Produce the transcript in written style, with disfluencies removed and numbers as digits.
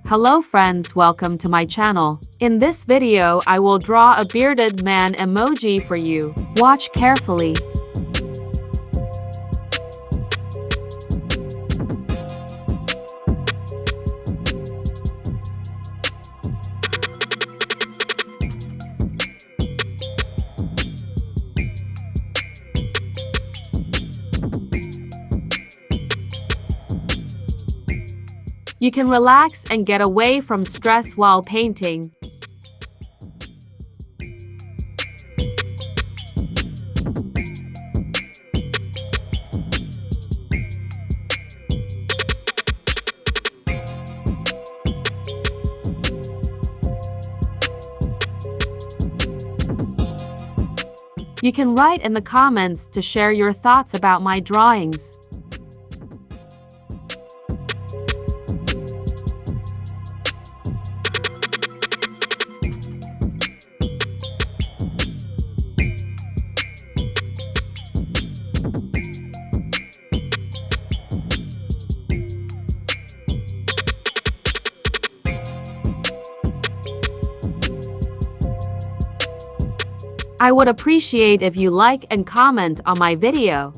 Hello friends, welcome to my channel. In this video, I will draw a bearded man emoji for you. Watch carefully. You can relax and get away from stress while painting. You can write in the comments to share your thoughts about my drawings. I would appreciate if you like and comment on my video.